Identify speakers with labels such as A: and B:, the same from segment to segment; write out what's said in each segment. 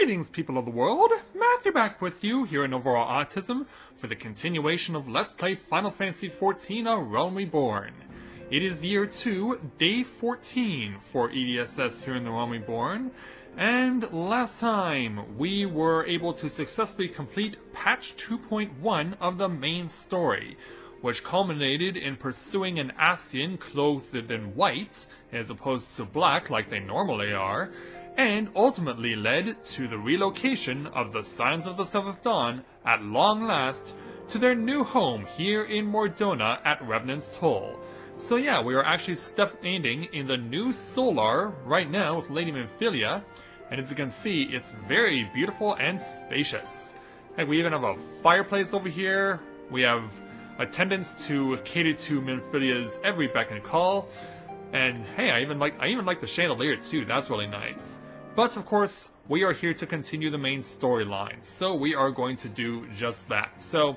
A: Greetings, people of the world! Matthew back with you here in Overall Autism for the continuation of Let's Play Final Fantasy XIV: A Realm Reborn. It is Year 2, Day 14 for EDSS here in the Realm Reborn, and last time we were able to successfully complete Patch 2.1 of the main story, which culminated in pursuing an Ascian clothed in white, as opposed to black like they normally are, and ultimately led to the relocation of the Scions of the Seventh Dawn, at long last, to their new home here in Mordona at Revenant's Toll. So yeah, we are actually step-ending in the new Solar right now with Lady Minfilia, and as you can see, it's very beautiful and spacious. Heck, we even have a fireplace over here, we have attendants to cater to Minfilia's every beck and call, and hey, I even like the chandelier too, that's really nice. But of course, we are here to continue the main storyline, so we are going to do just that. So,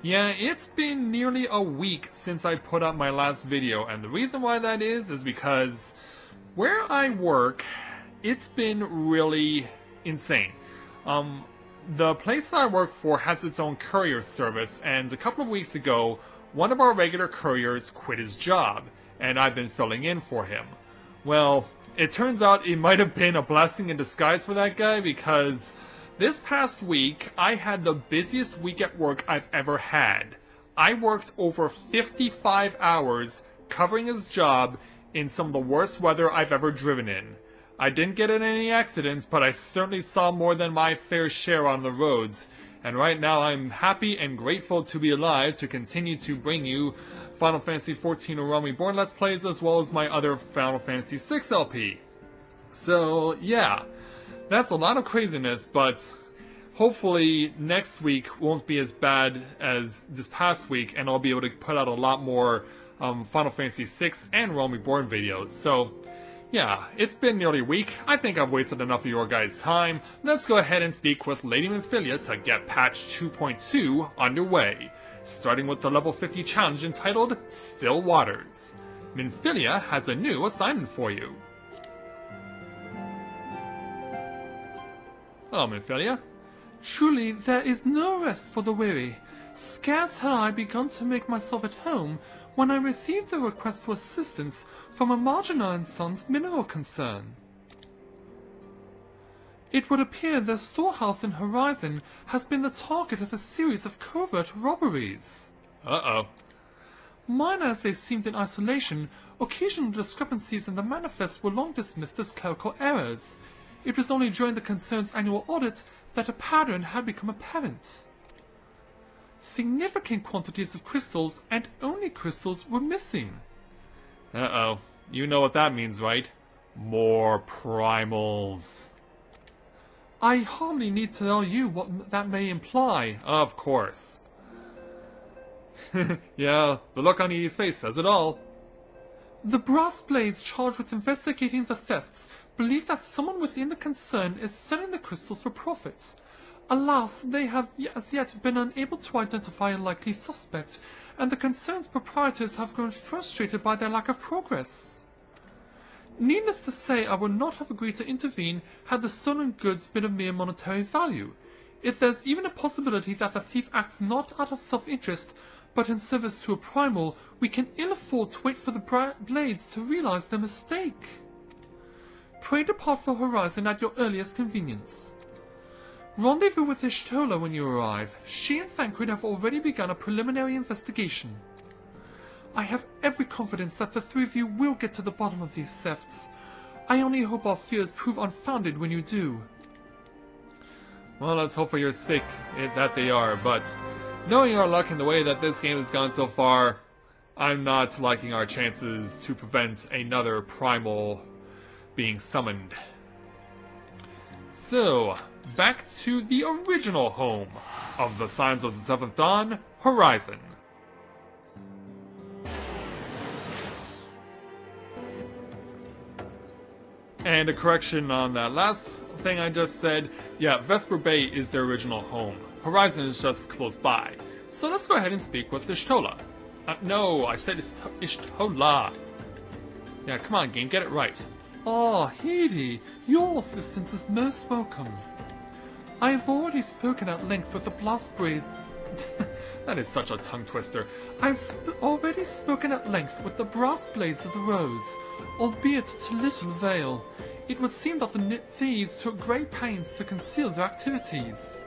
A: yeah, it's been nearly a week since I put up my last video, and the reason why that is because where I work, it's been really insane. The place I work for has its own courier service, and a couple of weeks ago, one of our regular couriers quit his job, and I've been filling in for him. Well, it turns out it might have been a blessing in disguise for that guy, because this past week, I had the busiest week at work I've ever had. I worked over 55 hours covering his job in some of the worst weather I've ever driven in. I didn't get in any accidents, but I certainly saw more than my fair share on the roads, and right now I'm happy and grateful to be alive to continue to bring you Final Fantasy XIV: A Realm Reborn Let's Plays, as well as my other Final Fantasy VI LP. So, yeah, that's a lot of craziness, but hopefully next week won't be as bad as this past week, and I'll be able to put out a lot more Final Fantasy VI and Realm Reborn videos. So, yeah, it's been nearly a week. I think I've wasted enough of your guys' time. Let's go ahead and speak with Lady Minfilia to get patch 2.2 underway, starting with the level 50 challenge entitled Still Waters. Minfilia has a new assignment for you. Oh, Minfilia?
B: Truly, there is no rest for the weary. Scarce had I begun to make myself at home when I received the request for assistance from a Margina & Sons mineral concern. It would appear their storehouse in Horizon has been the target of a series of covert robberies.
A: Uh-oh.
B: Minor as they seemed in isolation, occasional discrepancies in the manifest were long dismissed as clerical errors. It was only during the concern's annual audit that a pattern had become apparent. Significant quantities of crystals, and only crystals, were missing.
A: Uh-oh. You know what that means, right? More primals.
B: I hardly need to tell you what that may imply.
A: Of course. Yeah, the look on Edie's face says it all.
B: The brass blades charged with investigating the thefts believe that someone within the concern is selling the crystals for profit. Alas, they have as yet been unable to identify a likely suspect, and the concern's proprietors have grown frustrated by their lack of progress. Needless to say, I would not have agreed to intervene had the stolen goods been of mere monetary value. If there's even a possibility that the thief acts not out of self-interest, but in service to a primal, we can ill afford to wait for the blades to realize their mistake. Pray depart for Horizon at your earliest convenience. Rendezvous with Ishtola when you arrive. She and Thancred have already begun a preliminary investigation. I have every confidence that the three of you will get to the bottom of these thefts. I only hope our fears prove unfounded when you do.
A: Well, let's hope for your sake that they are, but knowing our luck in the way that this game has gone so far, I'm not liking our chances to prevent another primal being summoned. So, back to the original home of the Scions of the Seventh Dawn, Horizon. And a correction on that last thing I just said, yeah, Vesper Bay is their original home. Horizon is just close by. So let's go ahead and speak with Ishtola. No, I said Ishtola. Yeah, come on, game, get it right.
B: Ah, Hedy, your assistance is most welcome. I have already spoken at length with the blast blades.
A: That is such a tongue twister.
B: I've already spoken at length with the brass blades of the rose, albeit to little avail. It would seem that the thieves took great pains to conceal their activities.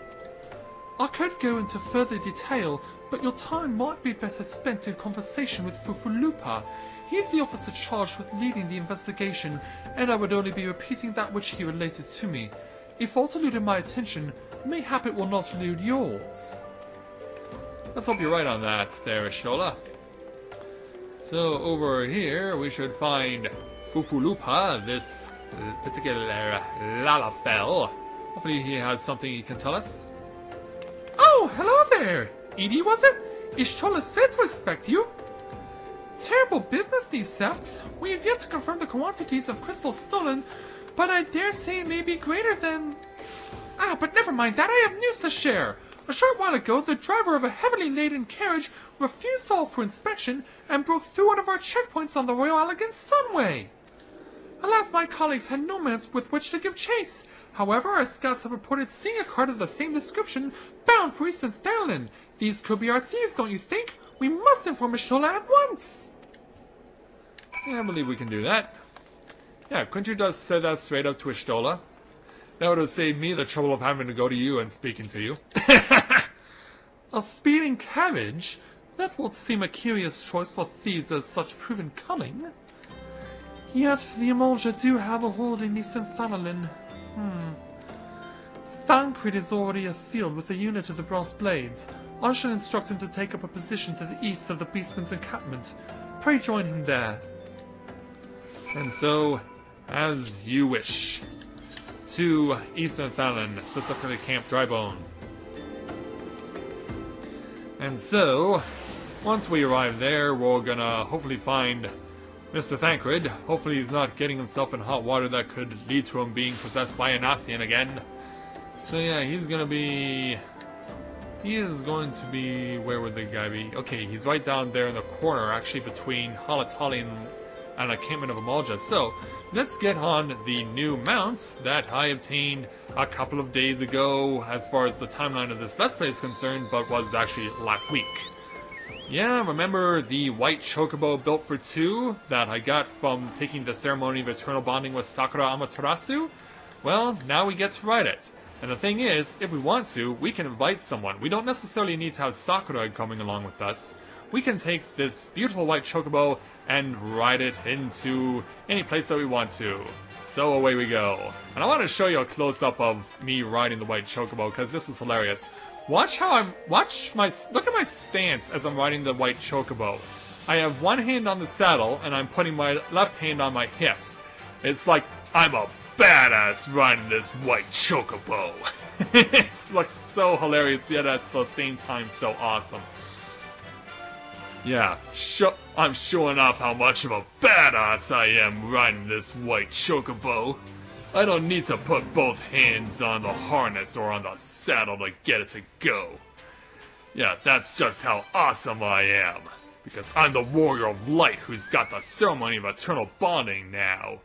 B: I could go into further detail, but your time might be better spent in conversation with Fufulupa. He's the officer charged with leading the investigation, and I would only be repeating that which he related to me. If aught eluded my attention, mayhap it will not elude yours.
A: Let's hope you're right on that there, Ishtola. So over here we should find Fufulupa, this particular Lalafell. Hopefully he has something he can tell us.
B: Oh, hello there! Edie, was it? Ishtola said to expect you. Terrible business, these thefts. We have yet to confirm the quantities of crystals stolen, but I dare say it may be greater than... Ah, but never mind that, I have news to share. A short while ago, the driver of a heavily laden carriage refused to halt for inspection and broke through one of our checkpoints on the Royal Elegant Sunway. Alas, my colleagues had no minutes with which to give chase. However, our scouts have reported seeing a cart of the same description bound for Eastern Thailand. These could be our thieves, don't you think? We must inform Ishtola at once.
A: Yeah, I believe we can do that. Yeah, couldn't you just say that straight up to Ishtola? That would have saved me the trouble of having to go to you and speaking to you.
B: A speeding carriage? That would seem a curious choice for thieves of such proven cunning. Yet the Emolja do have a hold in Eastern Thanalan. Thancred is already afield with a unit of the Brass Blades. I shall instruct him to take up a position to the east of the Beastman's encampment. Pray join him there.
A: And so, as you wish. To Eastern Thanalan, specifically Camp Drybone. And so, once we arrive there, we're gonna hopefully find Mr. Thancred. Hopefully he's not getting himself in hot water that could lead to him being possessed by an Asian again. So yeah, he's gonna be... He is going to be... Where would the guy be? Okay, he's right down there in the corner, actually between Halatali and encampment of Emolja. So, let's get on the new mounts that I obtained a couple of days ago as far as the timeline of this Let's Play is concerned, but was actually last week. Yeah, remember the white chocobo built for 2 that I got from taking the ceremony of eternal bonding with Sakura Amaterasu? Well, now we get to ride it. And the thing is, if we want to, we can invite someone. We don't necessarily need to have Sakura coming along with us. We can take this beautiful white chocobo and ride it into any place that we want to. So away we go. And I want to show you a close-up of me riding the white chocobo, because this is hilarious. Look at my stance as I'm riding the white chocobo. I have one hand on the saddle, and I'm putting my left hand on my hips. It's like, I'm a badass riding this white chocobo. It looks so hilarious, yet at the same time so awesome. Yeah, I'm showing off how much of a badass I am riding this white chocobo. I don't need to put both hands on the harness or on the saddle to get it to go. Yeah, that's just how awesome I am. Because I'm the warrior of light who's got the ceremony of eternal bonding now.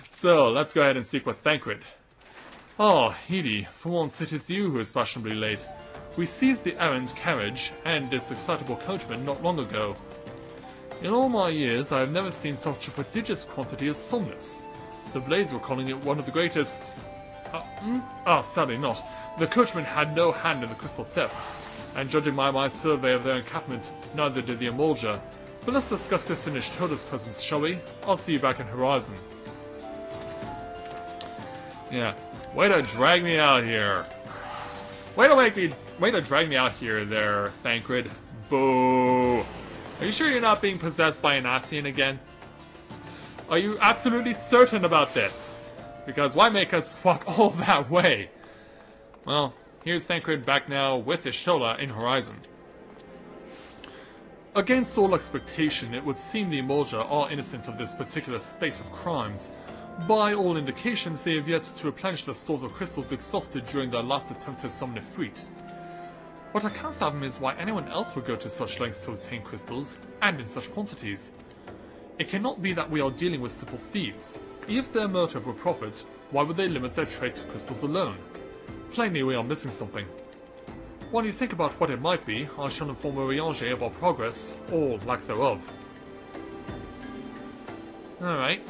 A: So, let's go ahead and speak with Thancred. Oh, Edie, for once it is you who is fashionably late. We seized the errand carriage and its excitable coachman not long ago. In all my years, I have never seen such a prodigious quantity of solemnness. The Blades were calling it one of the greatest... sadly not. The coachman had no hand in the crystal thefts, and judging by my survey of their encampment, neither did the Emolja. But let's discuss this in Ishtola's presence, shall we? I'll see you back in Horizon. Yeah, way to drag me out here. Way to drag me out here there, Thancred. Boo. Are you sure you're not being possessed by an Asian again? Are you absolutely certain about this? Because why make us walk all that way? Well, here's Thancred back now with Ishtola in Horizon. Against all expectation, it would seem the Emolja are innocent of this particular spate of crimes. By all indications, they have yet to replenish the stores of crystals exhausted during their last attempt to summon Ifrit. What I can't fathom is why anyone else would go to such lengths to obtain crystals, and in such quantities. It cannot be that we are dealing with simple thieves. If their motive were profit, why would they limit their trade to crystals alone? Plainly we are missing something. While you think about what it might be, I shall inform Urianger of our progress, or lack thereof. Alright.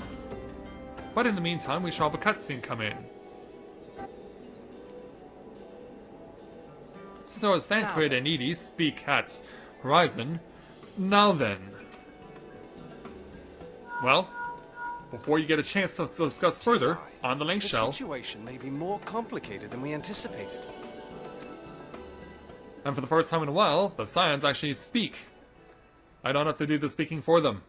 A: But in the meantime, we shall have a cutscene come in. So as Thancred and Edie speak at Horizon, now then. Well, before you get a chance to discuss further, on the link shell.
C: The situation may be more complicated than we anticipated.
A: And for the first time in a while, the Scions actually speak. I don't have to do the speaking for them.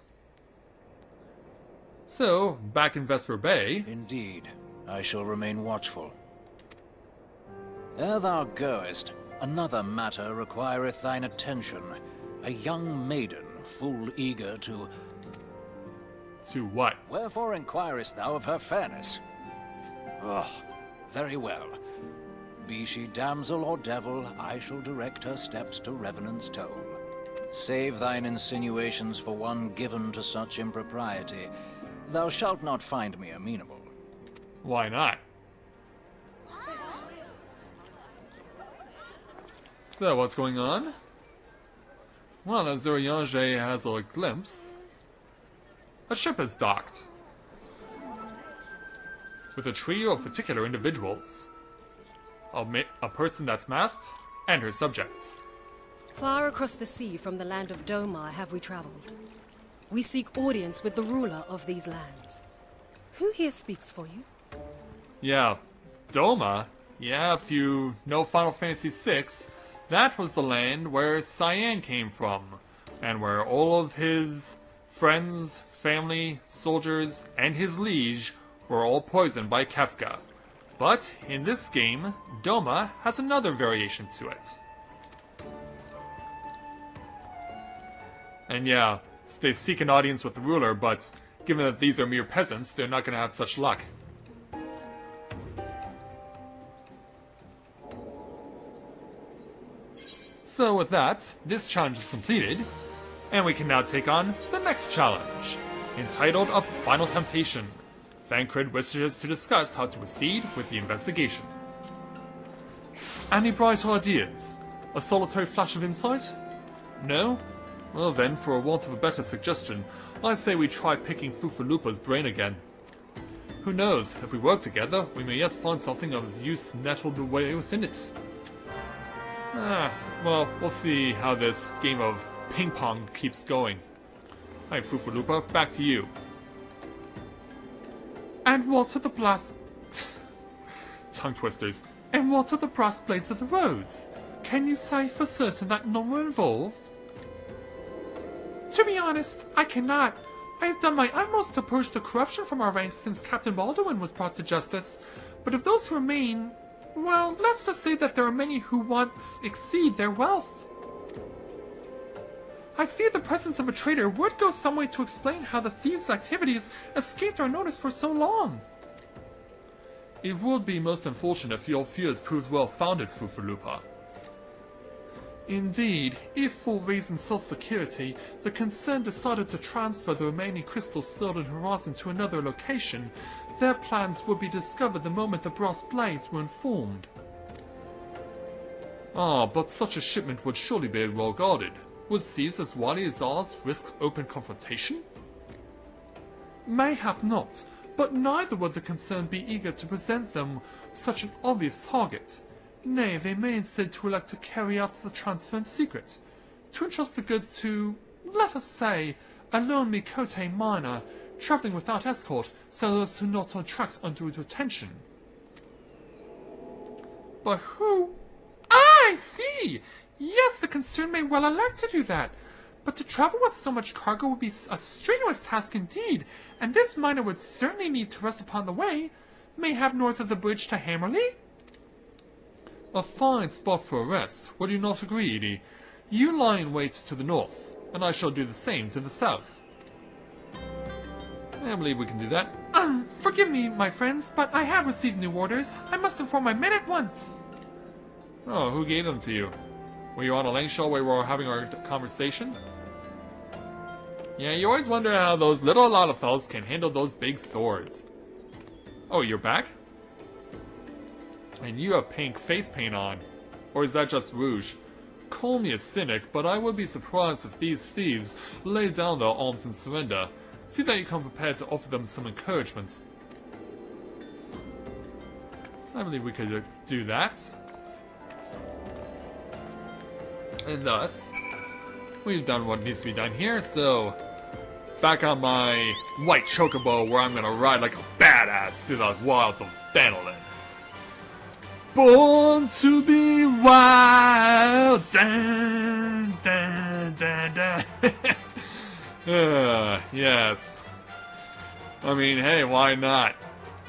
A: So, back in Vesper Bay...
D: Indeed, I shall remain watchful. Ere thou goest, another matter requireth thine attention. A young maiden, full eager to...
A: To what?
D: Wherefore inquirest thou of her fairness? Oh, very well. Be she damsel or devil, I shall direct her steps to Revenant's toll. Save thine insinuations for one given to such impropriety. Thou shalt not find me amenable.
A: Why not? So, what's going on? Well, as Urianger has a glimpse, a ship is docked. With a trio of particular individuals. A person that's masked, and her subjects.
E: Far across the sea from the land of Domar have we traveled. We seek audience with the ruler of these lands. Who here speaks for you?
A: Yeah, Doma. Yeah, if you know Final Fantasy VI, that was the land where Cyan came from, and where all of his friends, family, soldiers, and his liege were all poisoned by Kefka. But in this game, Doma has another variation to it. And yeah, they seek an audience with the ruler, but given that these are mere peasants, they're not going to have such luck. So with that, this challenge is completed, and we can now take on the next challenge, entitled A Final Temptation. Thancred wishes to discuss how to proceed with the investigation. Any bright ideas? A solitary flash of insight? No? Well then, for a want of a better suggestion, I say we try picking Fufalupa's brain again. Who knows, if we work together, we may yet find something of use nettled away within it. Well, we'll see how this game of ping-pong keeps going. Alright, Fufalupa, back to you.
B: And what are the brass...
A: Tongue twisters.
B: And what are the brass blades of the rose? Can you say for certain that none were involved? To be honest, I cannot. I have done my utmost to purge the corruption from our ranks since Captain Baldwin was brought to justice. But of those who remain, well, let's just say that there are many who once exceed their wealth. I fear the presence of a traitor would go some way to explain how the thieves' activities escaped our notice for so long.
A: It would be most unfortunate if your fears proved well-founded, Fufalupa.
B: Indeed, if for reasons self-security, the concern decided to transfer the remaining crystals stored in Horizon to another location, their plans would be discovered the moment the brass blades were informed.
A: But such a shipment would surely be well guarded. Would thieves as wily as ours risk open confrontation?
B: Mayhap not, but neither would the concerned be eager to present them such an obvious target. Nay, they may instead to elect to carry out the transfer in secret, to entrust the goods to, let us say, a lone Mikote miner, travelling without escort, so as to not attract undue attention. But who? I see! Yes, the concern may well elect to do that, but to travel with so much cargo would be a strenuous task indeed, and this miner would certainly need to rest upon the way, mayhap north of the bridge to Hammerley?
A: A fine spot for a rest, would you not agree, Edie? You lie in wait to the north, and I shall do the same to the south. I believe we can do that.
B: Forgive me, my friends, but I have received new orders. I must inform my men at once.
A: Oh, who gave them to you? Were you on a lane show where we were having our conversation? Yeah, you always wonder how those little Lalafels can handle those big swords. Oh, you're back? And you have pink face paint on. Or is that just rouge? Call me a cynic, but I would be surprised if these thieves lay down their arms and surrender. See that you come prepared to offer them some encouragement. I believe we could do that. And thus, we've done what needs to be done here, so back on my white chocobo where I'm gonna ride like a badass through the wilds of Bannerlin. Born to be wild. Dun, dun, dun, dun. Yes. I mean, hey, why not?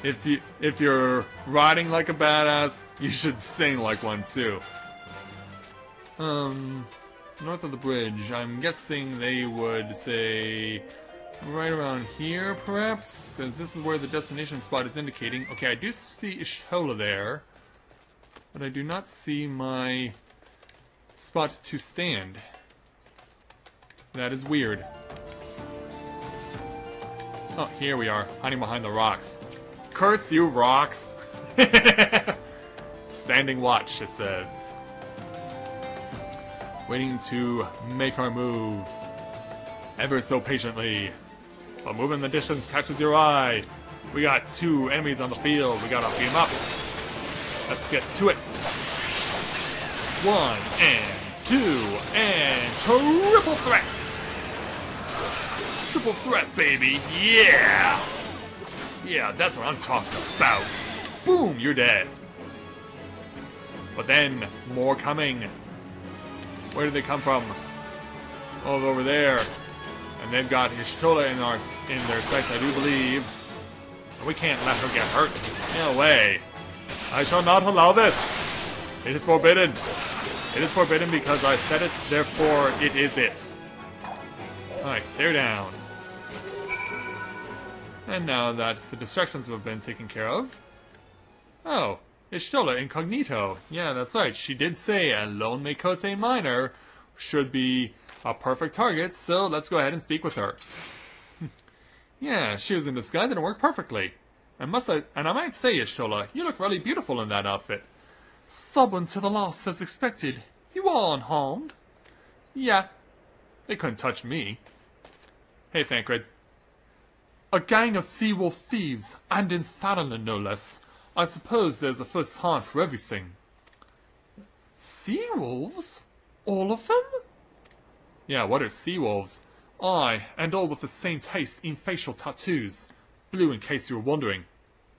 A: If you're riding like a badass, you should sing like one too. North of the bridge, I'm guessing they would say right around here, perhaps? Because this is where the destination spot is indicating. Okay, I do see Ishtola there, but I do not see my spot to stand. That is weird. Oh, here we are, hiding behind the rocks. Curse you, rocks! Standing watch, it says. Waiting to make our move. Ever so patiently. A move in the distance catches your eye. We got 2 enemies on the field. We gotta beat them up. Let's get to it. 1 and 2 and triple threats. Triple threat, baby. Yeah! Yeah, that's what I'm talking about. Boom, you're dead. But then, more coming. Where did they come from? Oh, over there. And they've got Ishtola in their sights, I do believe. And we can't let her get hurt. No way. I shall not allow this. It is forbidden. It is forbidden because I said it, therefore it is it. Alright, they're down. And now that the distractions have been taken care of... Oh, Ishtola incognito. Yeah, that's right. She did say a lone Mikote miner should be a perfect target, so let's go ahead and speak with her. Yeah, she was in disguise and it worked perfectly. And I might say, Ishtola, you look really beautiful in that outfit.
B: Stubborn to the last as expected. You are unharmed.
A: Yeah, they couldn't touch me. Hey, Thancred.
B: A gang of sea-wolf thieves, and in Thanalan no less. I suppose there's a first time for everything. Sea-wolves? All of them?
A: Yeah, what are sea-wolves?
B: Aye, and all with the same taste in facial tattoos.
A: Blue in case you were wondering.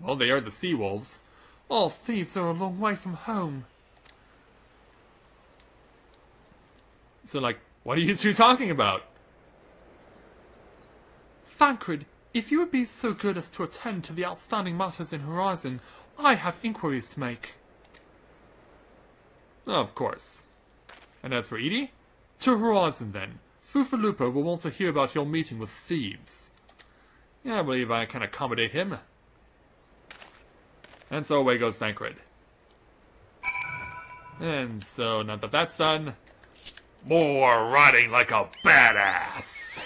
A: Well, they are the sea-wolves.
B: All thieves are a long way from home.
A: So, like, what are you two talking about?
B: Thancred, if you would be so good as to attend to the outstanding matters in Horizon, I have inquiries to make.
A: Of course. And as for Edie?
B: To Horizon, then. Fufalupa will want to hear about your meeting with thieves.
A: Yeah, I believe I can accommodate him. And so away goes Thancred. And so, now that that's done, more riding like a badass!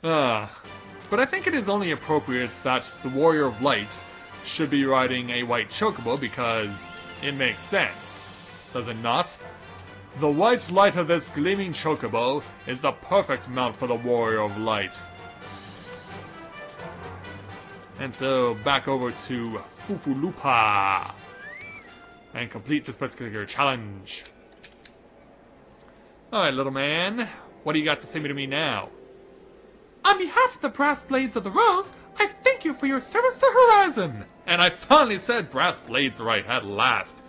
A: But I think it is only appropriate that the Warrior of Light should be riding a white chocobo because it makes sense, does it not? The white light of this gleaming chocobo is the perfect mount for the Warrior of Light. And so, back over to Fufulupa and complete this particular challenge. Alright, little man, what do you got to say to me now?
B: On behalf of the Brass Blades of the Rose, I thank you for your service to Horizon!
A: And I finally said Brass Blades right at last.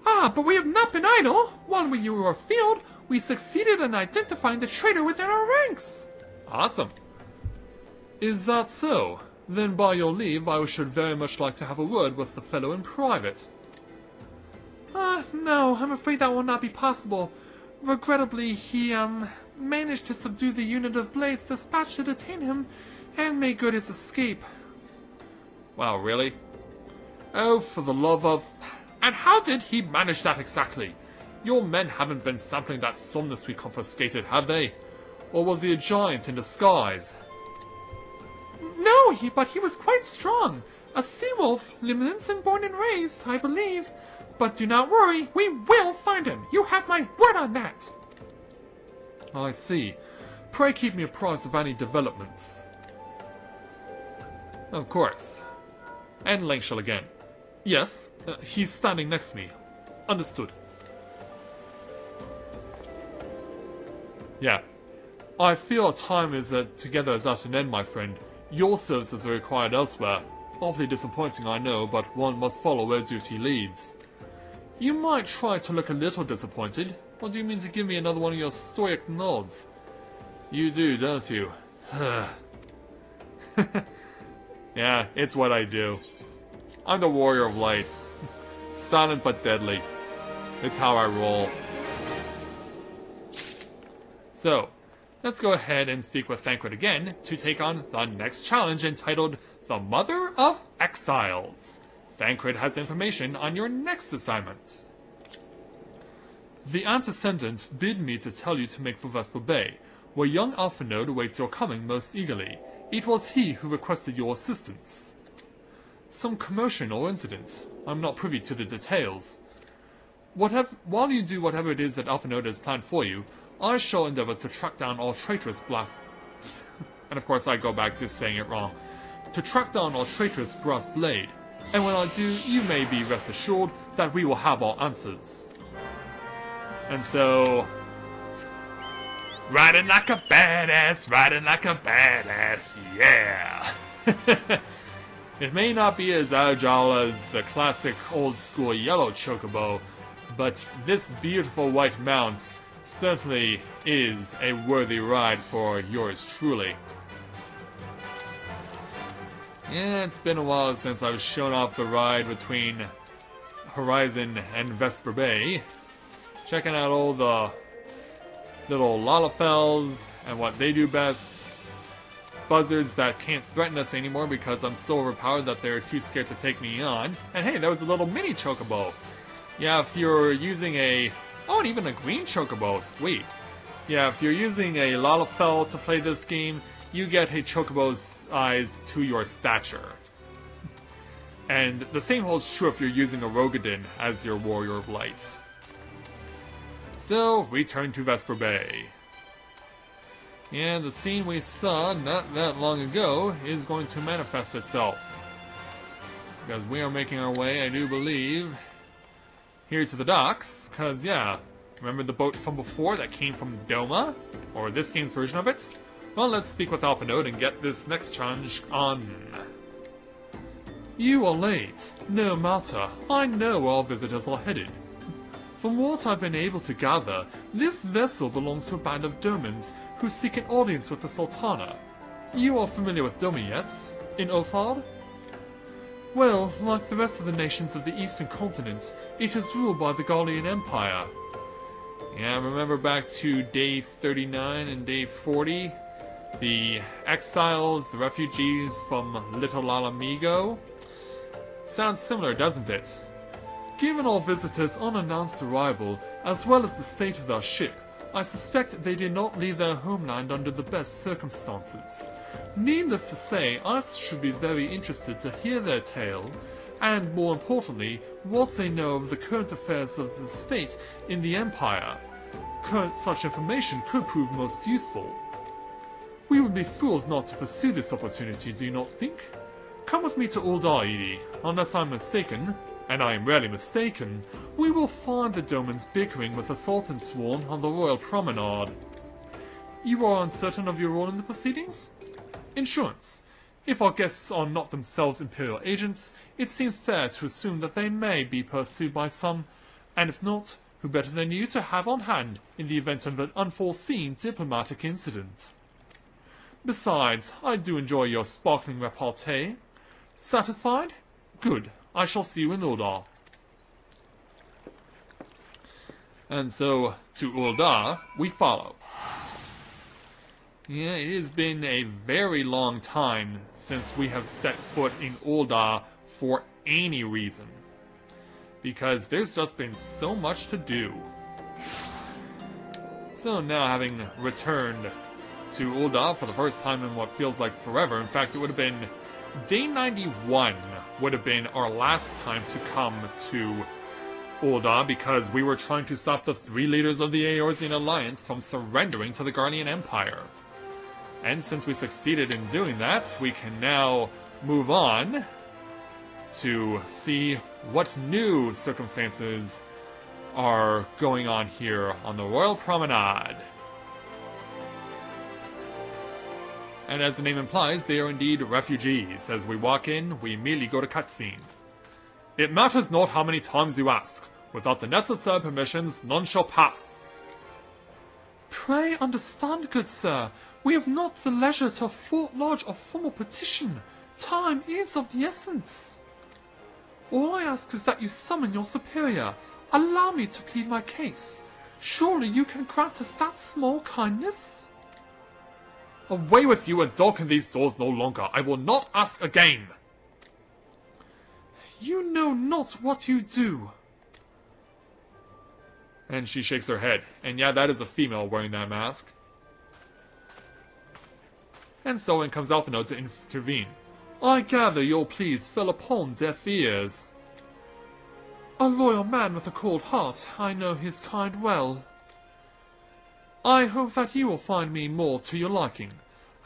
B: But we have not been idle. While you were afield, we succeeded in identifying the traitor within our ranks.
A: Awesome.
B: Is that so? Then by your leave, I should very much like to have a word with the fellow in private. No, I'm afraid that will not be possible. Regrettably, he, managed to subdue the unit of blades dispatched to detain him, and made good his escape.
A: Wow, really?
B: Oh, for the love of...
A: And how did he manage that exactly? Your men haven't been sampling that somnus we confiscated, have they? Or was he a giant in disguise?
B: No, but he was quite strong. A sea-wolf, Limlinson born and raised, I believe. But do not worry, we will find him. You have my word on that.
A: I see. Pray keep me apprised of any developments. Of course. And Langshall again.
B: Yes, he's standing next to me. Understood.
A: Yeah. I feel our time is together is at an end, my friend. Your services are required elsewhere. Awfully disappointing, I know, but one must follow where duty leads. You might try to look a little disappointed. Or do you mean to give me another one of your stoic nods? You do, don't you? Yeah, it's what I do. I'm the warrior of light. Silent but deadly. It's how I roll. So, let's go ahead and speak with Thancred again to take on the next challenge entitled The Mother of Exiles. Thancred has information on your next assignment.
B: The antecedent bid me to tell you to make for Vesper Bay, where young Alphanode awaits your coming most eagerly. It was he who requested your assistance. Some commotion or incident. I'm not privy to the details. While you do whatever it is that Alphanode has planned for you, I shall endeavor to track down all traitorous blast... and of course I go back to saying it wrong. To track down all traitorous brass blade. And when I do, you may be rest assured that we will have our answers.
A: And so... Riding like a badass, yeah! It may not be as agile as the classic old-school yellow chocobo, but this beautiful white mount certainly is a worthy ride for yours truly. Yeah, it's been a while since I've shown off the ride between Horizon and Vesper Bay. Checking out all the little Lalafels and what they do best. Buzzards that can't threaten us anymore because I'm so overpowered that they're too scared to take me on. And hey, that was a little mini chocobo. Yeah, if you're using a... Oh, and even a green chocobo, sweet. Yeah, if you're using a Lalafell to play this game, you get a chocobo sized to your stature. And the same holds true if you're using a Rogadin as your Warrior of Light. So, return to Vesper Bay. Yeah, the scene we saw not that long ago is going to manifest itself. Because we are making our way, I do believe, here to the docks. Because, yeah, remember the boat from before that came from Doma? Or this game's version of it? Well, let's speak with Alphanode and get this next challenge on.
B: You are late. No matter. I know where our visitors are headed. From what I've been able to gather, this vessel belongs to a band of Domans who seek an audience with the Sultana. You are familiar with Domi, yes? In Othard? Well, like the rest of the nations of the Eastern Continent, it is ruled by the Gallian Empire.
A: Yeah, remember back to day 39 and day 40? The exiles, the refugees from Little Mhigo? Sounds similar, doesn't it?
B: Given our visitors' unannounced arrival, as well as the state of their ship, I suspect they did not leave their homeland under the best circumstances. Needless to say, I should be very interested to hear their tale, and more importantly, what they know of the current affairs of the state in the Empire. Such information could prove most useful. We would be fools not to pursue this opportunity, do you not think? Come with me to Uldar, Edie. Unless I'm mistaken, and I am rarely mistaken, we will find the Domans bickering with the Sultan Sworn on the Royal Promenade. You are uncertain of your role in the proceedings? Insurance. If our guests are not themselves Imperial agents, it seems fair to assume that they may be pursued by some, and if not, who better than you to have on hand in the event of an unforeseen diplomatic incident? Besides, I do enjoy your sparkling repartee. Satisfied? Good. I shall see you in Uldar.
A: And so, to Uldar, we follow. Yeah, it has been a very long time since we have set foot in Uldar for any reason. Because there's just been so much to do. So now, having returned to Uldar for the first time in what feels like forever, in fact it would have been day 91 would have been our last time to come to Ul'dah because we were trying to stop the 3 leaders of the Eorzean Alliance from surrendering to the Guardian Empire. And since we succeeded in doing that, we can now move on to see what new circumstances are going on here on the Royal Promenade. And as the name implies, they are indeed refugees. As we walk in, we immediately go to cutscene. It matters not how many times you ask. Without the necessary permissions, none shall pass.
B: Pray understand, good sir. We have not the leisure to lodge a formal petition. Time is of the essence. All I ask is that you summon your superior. Allow me to plead my case. Surely you can grant us that small kindness?
A: Away with you and darken these doors no longer. I will not ask again.
B: You know not what you do.
A: And she shakes her head. And yeah, that is a female wearing that mask. And so in comes Alphinaud to intervene.
B: I gather your pleas fell upon deaf ears. A loyal man with a cold heart, I know his kind well. I hope that you will find me more to your liking.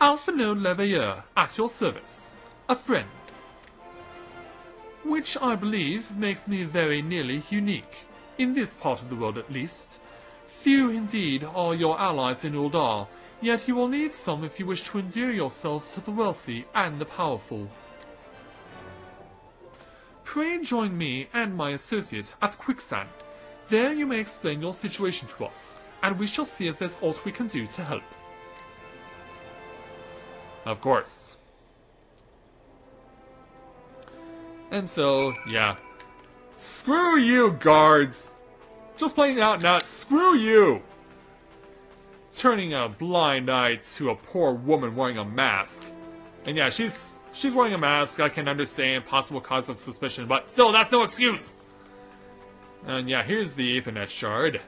B: Alphinaud Leveilleur, at your service. A friend. Which I believe makes me very nearly unique. In this part of the world at least. Few indeed are your allies in Ul'dah, yet you will need some if you wish to endear yourselves to the wealthy and the powerful. Pray join me and my associate at Quicksand. There you may explain your situation to us, and we shall see if there's aught we can do to help.
A: Of course. And so, yeah. Screw you, guards! Just plain out and out, screw you! Turning a blind eye to a poor woman wearing a mask. And yeah, she's wearing a mask. I can understand possible cause of suspicion, but still, that's no excuse! And yeah, here's the Aethernet shard.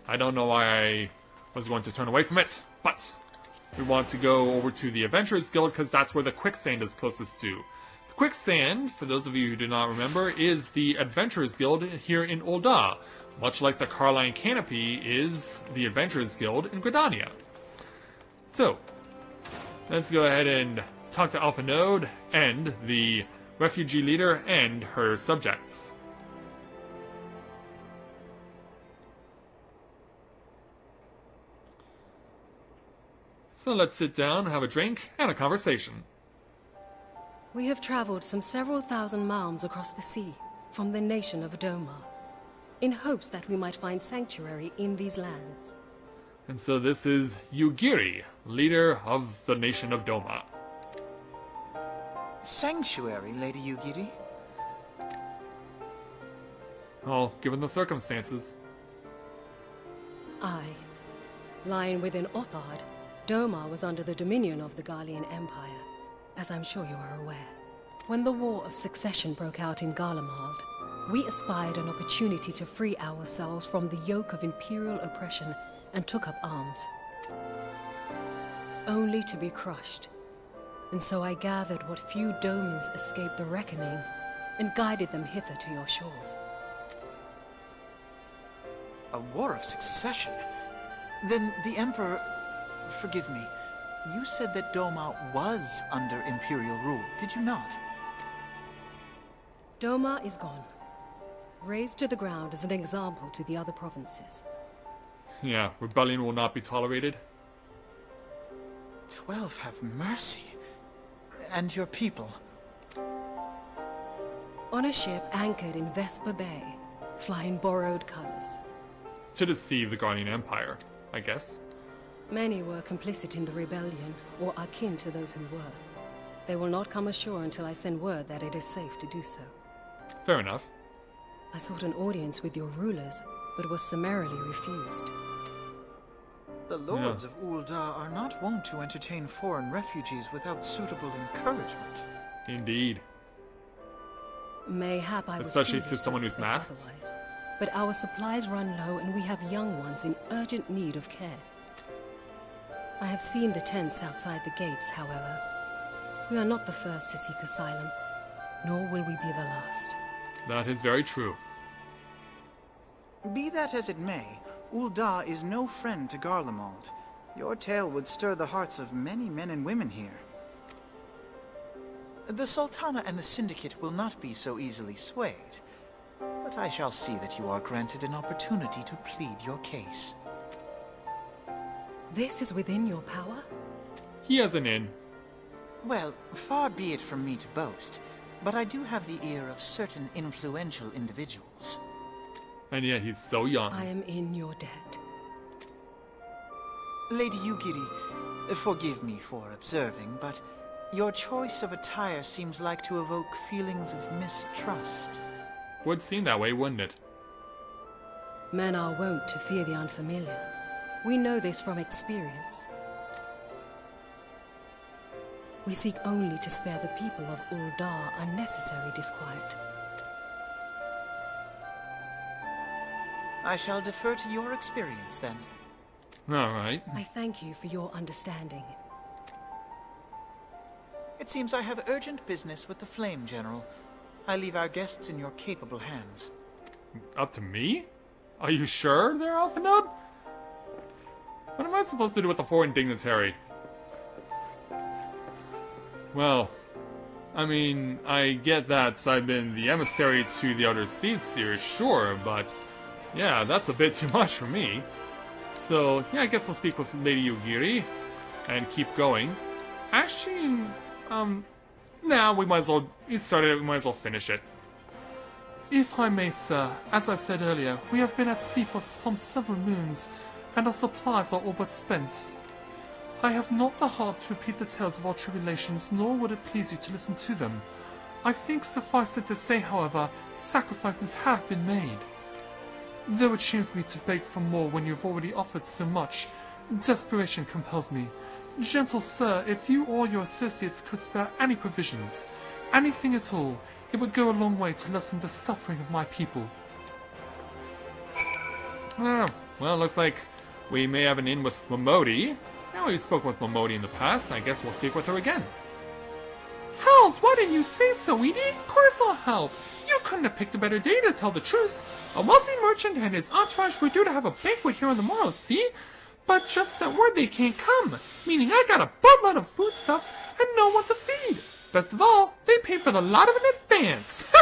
A: I don't know why I was going to turn away from it, but we want to go over to the Adventurers Guild because that's where the Quicksand is closest to. The Quicksand, for those of you who do not remember, is the Adventurers Guild here in Ul'dah, much like the Carline Canopy is the Adventurers Guild in Gridania. So, let's go ahead and talk to Alphinaud and the refugee leader and her subjects. So let's sit down, have a drink, and a conversation.
E: We have traveled some several thousand miles across the sea, from the nation of Doma, in hopes that we might find sanctuary in these lands.
A: And so this is Yugiri, leader of the nation of Doma.
F: Sanctuary, Lady Yugiri?
A: Well, given the circumstances.
E: Aye. Lying within Othard, Doma was under the dominion of the Garlean Empire, as I'm sure you are aware. When the War of Succession broke out in Garlemald, we espied an opportunity to free ourselves from the yoke of imperial oppression and took up arms. Only to be crushed. And so I gathered what few Domans escaped the reckoning and guided them hither to your shores.
F: A war of succession? Then the Emperor... Forgive me. You said that Doma was under Imperial rule, did you not?
E: Doma is gone. Razed to the ground as an example to the other provinces.
A: Yeah, rebellion will not be tolerated.
F: 12 have mercy. And your people?
E: On a ship anchored in Vesper Bay, flying borrowed colors.
A: To deceive the Guardian Empire, I guess.
E: Many were complicit in the rebellion, or akin to those who were. They will not come ashore until I send word that it is safe to do so.
A: Fair enough.
E: I sought an audience with your rulers, but was summarily refused.
F: The lords of Ul'dah are not wont to entertain foreign refugees without suitable encouragement.
A: Indeed.
E: Mayhap I was
A: Especially to
E: foolish
A: someone who's
E: expect
A: masked.
E: otherwise. But our supplies run low and we have young ones in urgent need of care. I have seen the tents outside the gates, however. We are not the first to seek asylum. nor will we be the last.
A: That is very true.
F: Be that as it may, Ul'dah is no friend to Garlemald. Your tale would stir the hearts of many men and women here. The Sultana and the Syndicate will not be so easily swayed, but I shall see that you are granted an opportunity to plead your case.
E: This is within your power?
A: He has an in.
F: Well, far be it from me to boast, but I do have the ear of certain influential individuals.
A: And yet he's so young.
E: I am in your debt.
F: Lady Yugiri, forgive me for observing, but your choice of attire seems like to evoke feelings of mistrust.
A: Would seem that way, wouldn't it?
E: Men are wont to fear the unfamiliar. We know this from experience. We seek only to spare the people of Ul'dah unnecessary disquiet.
F: I shall defer to your experience, then.
A: Alright.
E: I thank you for your understanding.
F: It seems I have urgent business with the Flame General. I leave our guests in your capable hands.
A: Up to me? Are you sure there, Alphanode? What am I supposed to do with a foreign dignitary? Well, I mean, I get that I've been the emissary to the Outer Seeds here, sure, but yeah, that's a bit too much for me. So, yeah, I guess I'll speak with Lady Yugiri and keep going. Actually, nah, we might as well, we started it, we might as well finish it.
B: If I may, sir, as I said earlier, we have been at sea for some several moons, and our supplies are all but spent. I have not the heart to repeat the tales of our tribulations, nor would it please you to listen to them. I think suffice it to say, however, sacrifices have been made. Though it shames me to beg for more when you have already offered so much, desperation compels me. Gentle sir, if you or your associates could spare any provisions, anything at all, it would go a long way to lessen the suffering of my people.
A: Well, looks like we may have an in with Momodi. Now we've spoken with Momodi in the past, I guess we'll speak with her again.
B: Hells, why didn't you say so, Edie? Of course I'll help. You couldn't have picked a better day to tell the truth. A wealthy merchant and his entourage were due to have a banquet here on the morrow, see? But just sent word they can't come, meaning I got a buttload of foodstuffs and no one to feed. Best of all, they paid for the lot of it in advance.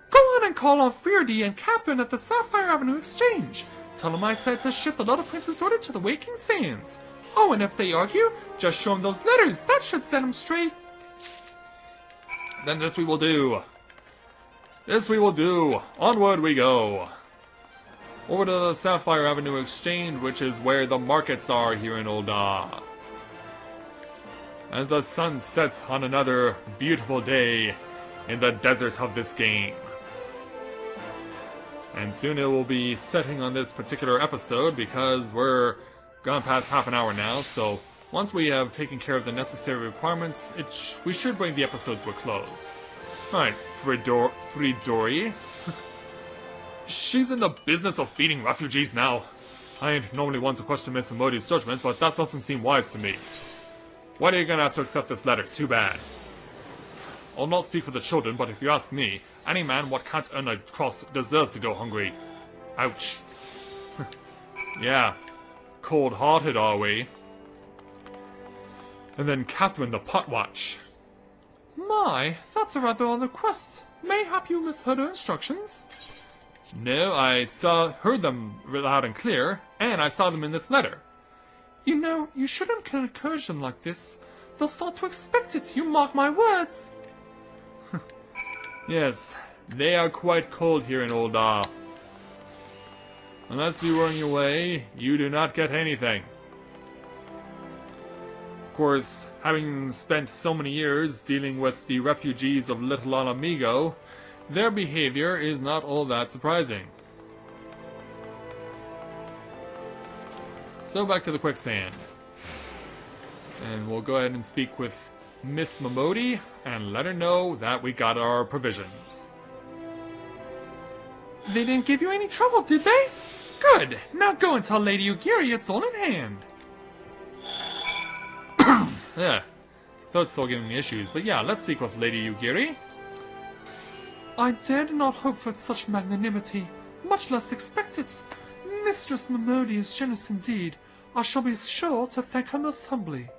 B: Go on and call on Friardy and Catherine at the Sapphire Avenue Exchange. Tell them I said to ship the Little Prince's order to the Waking Sands. Oh, and if they argue, just show them those letters. That should set them straight.
A: Then this we will do. This we will do. Onward we go. Over to the Sapphire Avenue Exchange, which is where the markets are here in Ul'dah. As the sun sets on another beautiful day in the desert of this game. And soon it will be setting on this particular episode because we're gone past half an hour now, so once we have taken care of the necessary requirements, we should bring the episode to a close. Alright, Fridori. She's in the business of feeding refugees now. I ain't normally one to question Miss Momodi's judgment, but that doesn't seem wise to me. Why are you gonna have to accept this letter? Too bad. I'll not speak for the children, but if you ask me, any man what can't earn a crust deserves to go hungry. Ouch. Yeah, cold-hearted are we? And then Catherine the Potwatch.
B: My, that's a rather odd request. Mayhap you misheard her instructions?
A: No, I heard them loud and clear, and I saw them in this letter.
B: You know, you shouldn't encourage them like this. They'll start to expect it, you mark my words.
A: Yes, they are quite cold here in Ul'dah. Unless you earn your way, you do not get anything. Of course, having spent so many years dealing with the refugees of Little Mhigo, their behavior is not all that surprising. So back to the quicksand. And we'll go ahead and speak with Miss Momodi and let her know that we got our provisions.
B: They didn't give you any trouble, did they? Good. Now go and tell Lady Yugiri it's all in hand.
A: Yeah, thought it's still giving me issues, but yeah, let's speak with Lady Yugiri.
B: I dared not hope for such magnanimity, much less expect it. Mistress Mimodi is generous indeed. I shall be sure to thank her most humbly.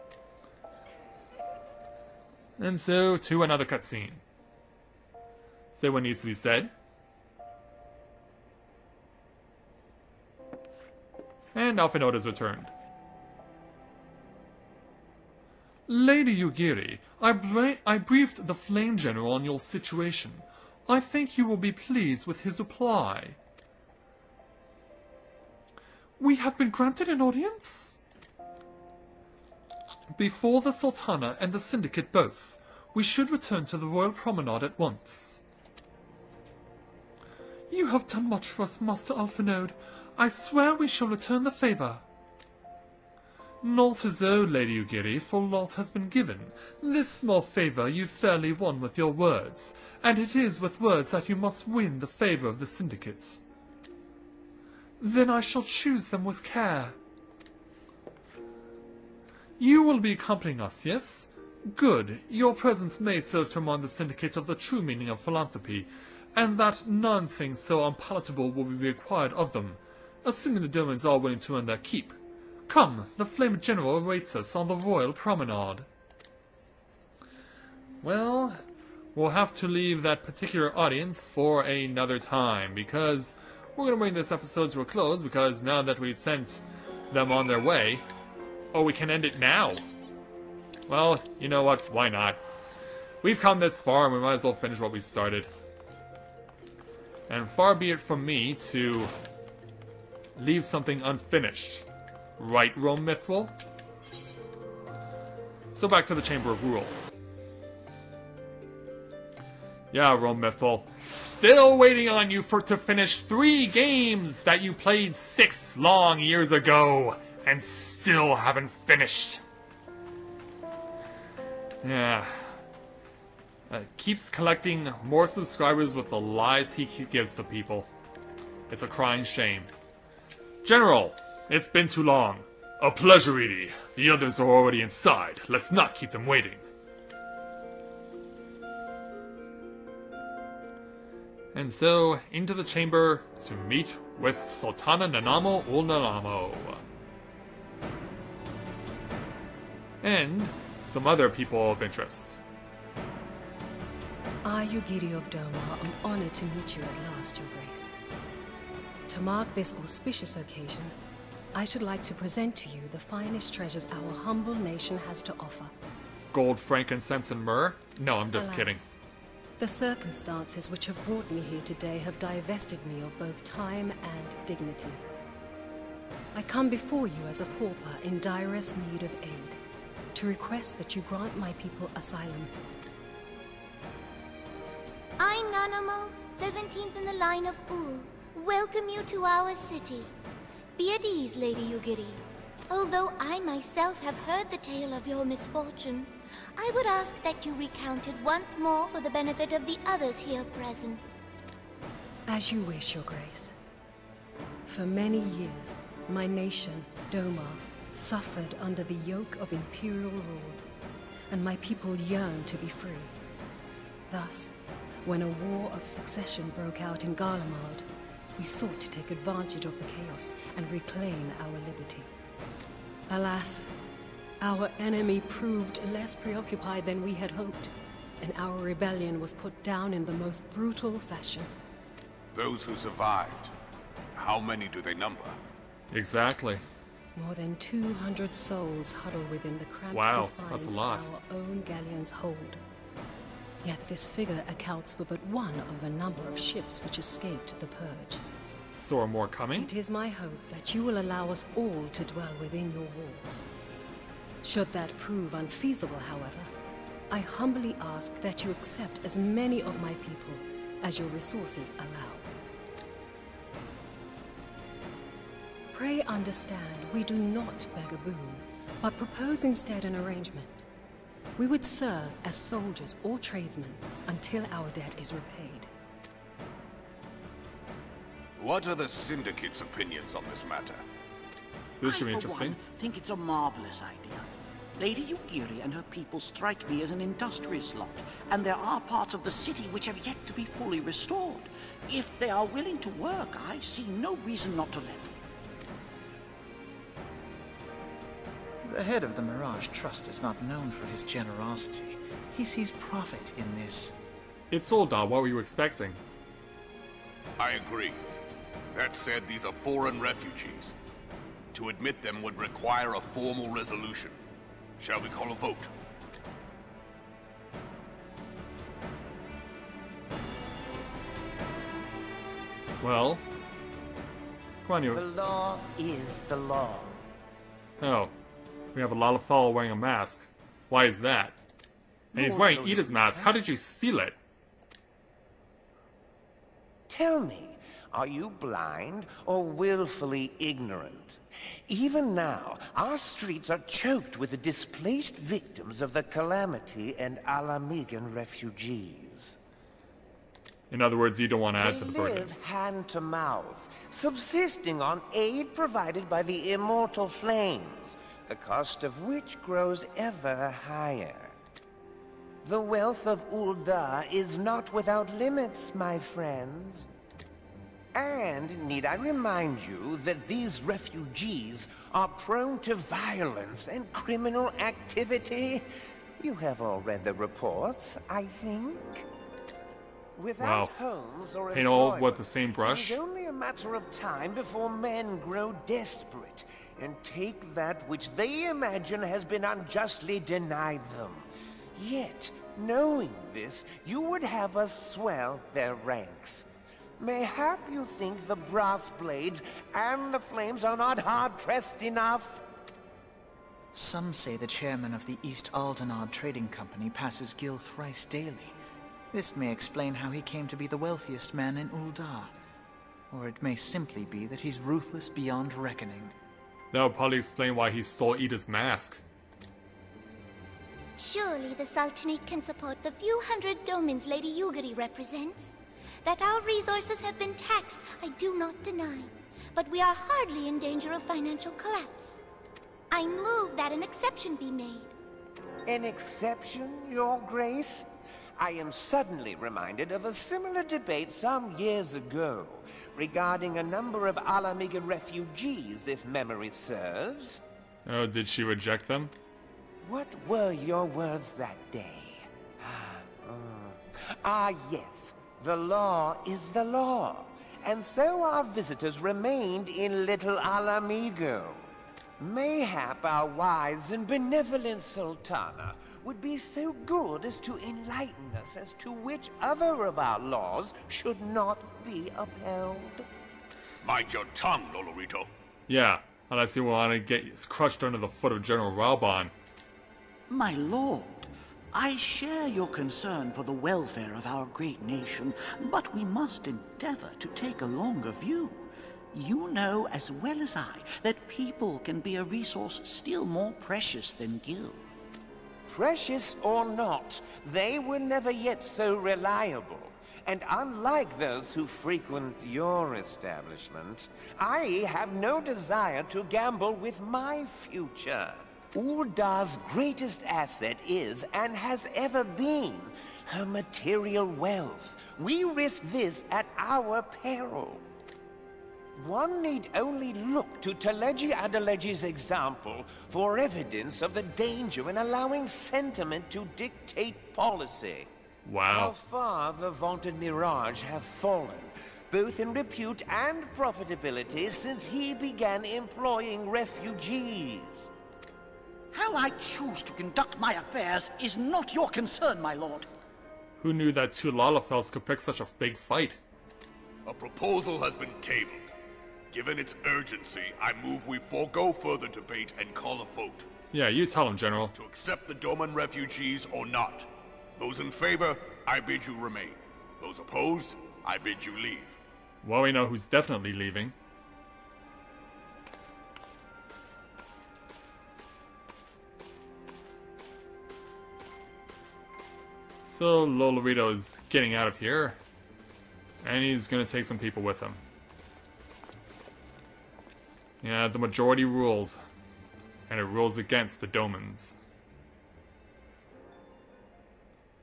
A: And so, to another cutscene. Say what needs to be said. And Alphinaud is returned.
B: Lady Yugiri, I briefed the Flame General on your situation. I think you will be pleased with his reply. We have been granted an audience? Before the Sultana and the Syndicate both. We should return to the Royal Promenade at once. You have done much for us, Master Alphinaud. I swear we shall return the favour. Not as though, Lady Yugiri, for lot has been given. This small favour you fairly won with your words, and it is with words that you must win the favour of the Syndicate. Then I shall choose them with care. You will be accompanying us, yes? Good. Your presence may serve to remind the Syndicate of the true meaning of philanthropy, and that none thing so unpalatable will be required of them, assuming the Domans are willing to earn their keep. Come, the Flame General awaits us on the Royal Promenade.
A: Well, we'll have to leave that particular audience for another time, because we're going to bring this episode to a close, because now that we've sent them on their way... Oh, we can end it now. Well, you know what? Why not? We've come this far, and we might as well finish what we started. And far be it from me to leave something unfinished. Right, Rome Mithril? So back to the Chamber of Rule. Yeah, Rome Mithril. Still waiting on you to finish 3 games that you played 6 long years ago, and still haven't finished. Yeah. Keeps collecting more subscribers with the lies he gives to people. It's a crying shame. General, it's been too long. A pleasure, Edie. The others are already inside. Let's not keep them waiting. And so, into the chamber to meet with Sultana Nanamo ul Nanamo. And some other people of interest.
E: I, Yugiri of Doma, am honored to meet you at last, Your Grace. To mark this auspicious occasion, I should like to present to you the finest treasures our humble nation has to offer.
A: Gold, frankincense, and myrrh? No, I'm just kidding.
E: The circumstances which have brought me here today have divested me of both time and dignity. I come before you as a pauper in direst need of aid, to request that you grant my people asylum.
G: I, Nanamo, 17th in the line of Ul, welcome you to our city. Be at ease, Lady Yugiri. Although I myself have heard the tale of your misfortune, I would ask that you recount it once more for the benefit of the others here present.
E: As you wish, Your Grace. For many years, my nation, Doma, suffered under the yoke of imperial rule, and my people yearned to be free. Thus, when a war of succession broke out in Garlemald, we sought to take advantage of the chaos and reclaim our liberty. Alas, our enemy proved less preoccupied than we had hoped, and our rebellion was put down in the most brutal fashion.
H: Those who survived, how many do they number?
A: Exactly.
E: More than 200 souls huddle within the cramped
A: Wow,
E: confines
A: that's a
E: of
A: lot.
E: our own galleon's hold. Yet this figure accounts for but one of a number of ships which escaped the purge.
A: So are more coming?
E: It is my hope that you will allow us all to dwell within your walls. Should that prove unfeasible, however, I humbly ask that you accept as many of my people as your resources allow. Pray understand, we do not beg a boon, but propose instead an arrangement. We would serve as soldiers or tradesmen until our debt is repaid.
H: What are the Syndicate's opinions on this matter?
A: This should be
I: I, for
A: interesting.
I: one, think it's a marvelous idea. Lady Yugiri and her people strike me as an industrious lot, and there are parts of the city which have yet to be fully restored. If they are willing to work, I see no reason not to let them.
F: The head of the Mirage Trust is not known for his generosity. He sees profit in this.
A: It's Ul'dah, what were you expecting?
H: I agree. That said, these are foreign refugees. To admit them would require a formal resolution. Shall we call a vote?
A: Well... Come on, you...
J: The law is the law.
A: Oh. We have a Lalafell wearing a mask. Why is that? And he's wearing Ida's mask. How did you steal it?
J: Tell me, are you blind or willfully ignorant? Even now, our streets are choked with the displaced victims of the Calamity and Alamigan refugees.
A: In other words, you don't want to add to the
J: They
A: burden.
J: live hand to mouth, subsisting on aid provided by the immortal flames, the cost of which grows ever higher. The wealth of Ul'dah is not without limits, my friends. And need I remind you that these refugees are prone to violence and criminal activity? You have all read the reports, I think. Without homes or
A: Paint all
J: employment,
A: with the same brush?
J: it is only a matter of time before men grow desperate and take that which they imagine has been unjustly denied them. Yet, knowing this, you would have us swell their ranks. Mayhap you think the brass blades and the flames are not hard-pressed enough?
F: Some say the chairman of the East Aldenard Trading Company passes Gil thrice daily. This may explain how he came to be the wealthiest man in Ul'dah. Or it may simply be that he's ruthless beyond reckoning.
A: That would probably explain why he stole Ida's mask.
G: Surely the Sultanate can support the few hundred domins Lady Yugiri represents. That our resources have been taxed, I do not deny. But we are hardly in danger of financial collapse. I move that an exception be made.
J: An exception, Your Grace? I am suddenly reminded of a similar debate some years ago regarding a number of Alamigan refugees, if memory serves.
A: Oh, did she reject them?
J: What were your words that day? Yes. The law is the law. And so our visitors remained in Little Alamigo. Mayhap our wise and benevolent Sultana would be so good as to enlighten us as to which other of our laws should not be upheld.
H: Mind your tongue, Lolorito.
A: Yeah, unless you want to get crushed under the foot of General Raubon.
I: My lord, I share your concern for the welfare of our great nation, but we must endeavor to take a longer view. You know as well as I that people can be a resource still more precious than Gil.
J: Precious or not, they were never yet so reliable. And unlike those who frequent your establishment, I have no desire to gamble with my future. Ul'dah's greatest asset is, and has ever been, her material wealth. We risk this at our peril. One need only look to Teleji Adeleji's example for evidence of the danger in allowing sentiment to dictate policy. How
A: Wow.
J: far the vaunted Mirage have fallen, both in repute and profitability, since he began employing refugees.
I: How I choose to conduct my affairs is not your concern, my lord.
A: Who knew that two Lalafells could pick such a big fight?
H: A proposal has been tabled. Given its urgency, I move we forego further debate and call a vote.
A: Yeah, you tell him, General.
H: To accept the Doman refugees or not. Those in favor, I bid you remain. Those opposed, I bid you leave.
A: Well, we know who's definitely leaving. So, Lolorito is getting out of here. And he's gonna take some people with him. Yeah, the majority rules. And it rules against the Domans.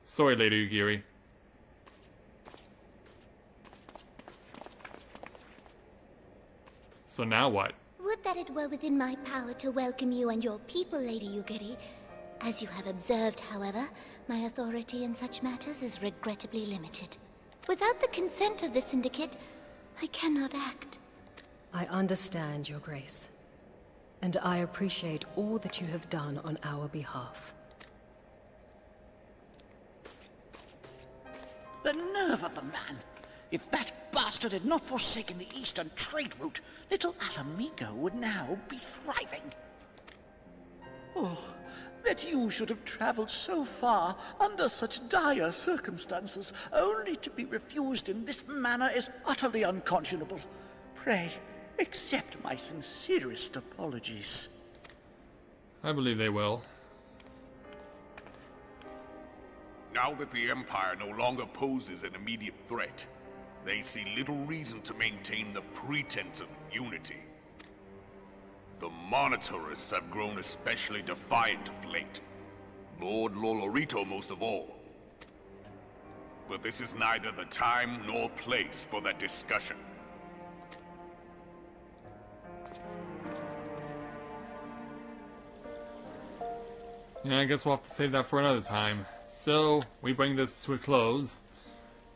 A: Sorry, Lady Ugiri. So now what?
G: Would that it were within my power to welcome you and your people, Lady Ugiri. As you have observed, however, my authority in such matters is regrettably limited. Without the consent of the Syndicate, I cannot act.
E: I understand, Your Grace. And I appreciate all that you have done on our behalf.
I: The nerve of the man! If that bastard had not forsaken the eastern trade route, little Mhigo would now be thriving. Oh, that you should have traveled so far under such dire circumstances, only to be refused in this manner is utterly unconscionable. Pray, accept my sincerest apologies.
A: I believe they will.
H: Now that the Empire no longer poses an immediate threat, they see little reason to maintain the pretense of unity. The Monitorists have grown especially defiant of late. Lord Lolorito most of all. But this is neither the time nor place for that discussion.
A: Yeah, I guess we'll have to save that for another time. So, we bring this to a close.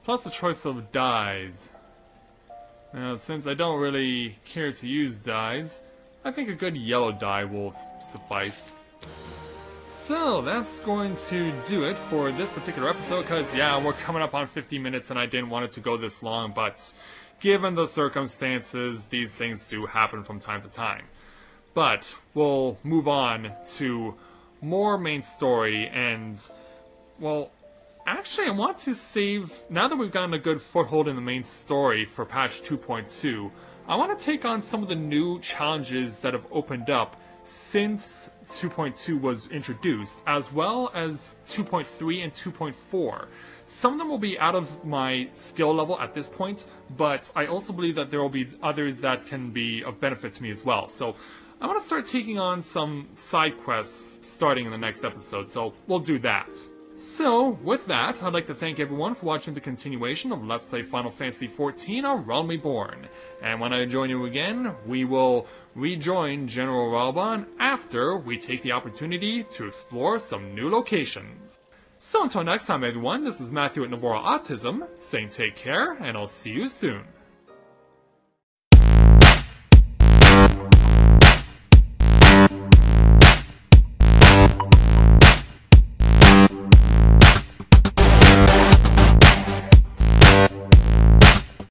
A: Plus a choice of dyes. Now, since I don't really care to use dyes, I think a good yellow dye will suffice. So, that's going to do it for this particular episode, because, yeah, we're coming up on 50 minutes and I didn't want it to go this long, but given the circumstances, these things do happen from time to time. But, we'll move on to more main story and, well, actually I want to save, now that we've gotten a good foothold in the main story for patch 2.2, I want to take on some of the new challenges that have opened up since 2.2 was introduced, as well as 2.3 and 2.4. Some of them will be out of my skill level at this point, but I also believe that there will be others that can be of benefit to me as well. So I want to start taking on some side quests starting in the next episode, so we'll do that. So, with that, I'd like to thank everyone for watching the continuation of Let's Play Final Fantasy XIV: A Realm Reborn. And when I join you again, we will rejoin General Raubon after we take the opportunity to explore some new locations. So until next time everyone, this is Matthew at Navora Autism, saying take care, and I'll see you soon.